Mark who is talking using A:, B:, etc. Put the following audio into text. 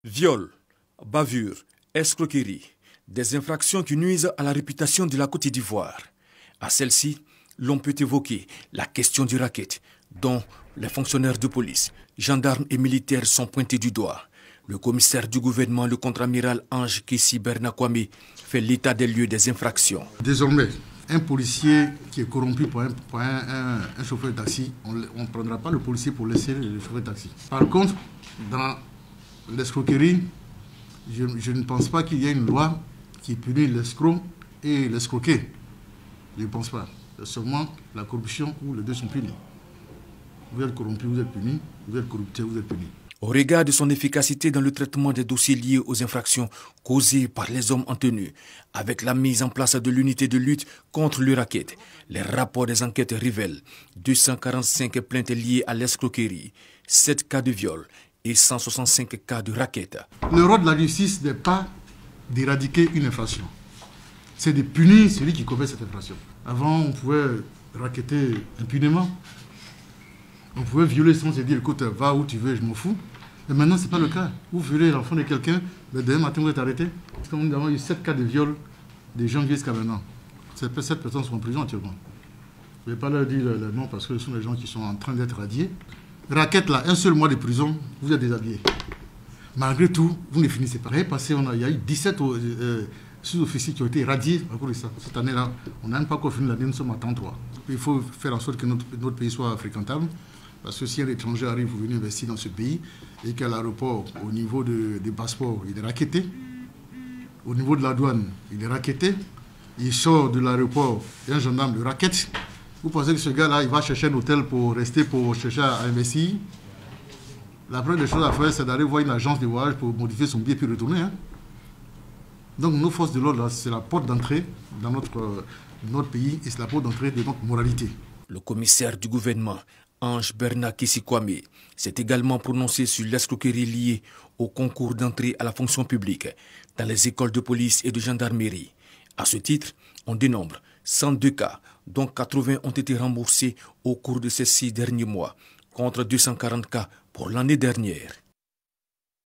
A: Viol, bavure, escroquerie, des infractions qui nuisent à la réputation de la Côte d'Ivoire. À celle-ci, l'on peut évoquer la question du racket, dont les fonctionnaires de police, gendarmes et militaires sont pointés du doigt. Le commissaire du gouvernement, le contre-amiral Ange Kissi Bernakwame, fait l'état des lieux des infractions.
B: Désormais, un policier qui est corrompu par un chauffeur de taxi, on ne prendra pas le policier pour laisser le chauffeur de taxi. Par contre, dans l'escroquerie, je ne pense pas qu'il y ait une loi qui punit l'escroc et l'escroqué. Je ne pense pas. C'est seulement la corruption où les deux sont punis. Vous êtes corrompu, vous êtes puni. Vous êtes corrupté, vous êtes puni.
A: Au regard de son efficacité dans le traitement des dossiers liés aux infractions causées par les hommes en tenue, avec la mise en place de l'unité de lutte contre le racket, les rapports des enquêtes révèlent 245 plaintes liées à l'escroquerie, 7 cas de viol et 165 cas de racket.
B: Le rôle de la justice n'est pas d'éradiquer une infraction, c'est de punir celui qui commet cette infraction. Avant, on pouvait racketter impunément. On pouvait violer sans se dire, écoute, va où tu veux, je m'en fous. Mais maintenant, ce n'est pas le cas. Vous violez l'enfant de quelqu'un, le demain matin, vous êtes arrêté. Parce que nous avons eu 7 cas de viol des gens jusqu'à maintenant. Ces personnes sont en prison actuellement. Je ne vais pas leur dire le nom parce que ce sont des gens qui sont en train d'être radiés. Raquette, là, un seul mois de prison, vous êtes déshabillé. Malgré tout, vous ne finissez pas. Il y a eu 17 sous-officiers qui ont été radiés à cause de ça. Cette année-là, on n'a même pas encore fini l'année, nous sommes à 33. Il faut faire en sorte que notre pays soit fréquentable. Parce que si un étranger arrive pour venir investir dans ce pays et qu'à l'aéroport, au niveau des passeports, il est racketté, au niveau de la douane, il est racketté, il sort de l'aéroport et un gendarme le rackette, vous pensez que ce gars-là, il va chercher un hôtel pour rester, pour chercher à investir? La première des choses à faire, c'est d'aller voir une agence de voyage pour modifier son billet puis retourner. Donc nos forces de l'ordre, c'est la porte d'entrée dans notre pays et c'est la porte d'entrée de notre moralité.
A: Le commissaire du gouvernement, Ange Berna Kissi Kwame, s'est également prononcé sur l'escroquerie liée au concours d'entrée à la fonction publique dans les écoles de police et de gendarmerie. À ce titre, on dénombre 102 cas, dont 80 ont été remboursés au cours de ces 6 derniers mois, contre 240 cas pour l'année dernière.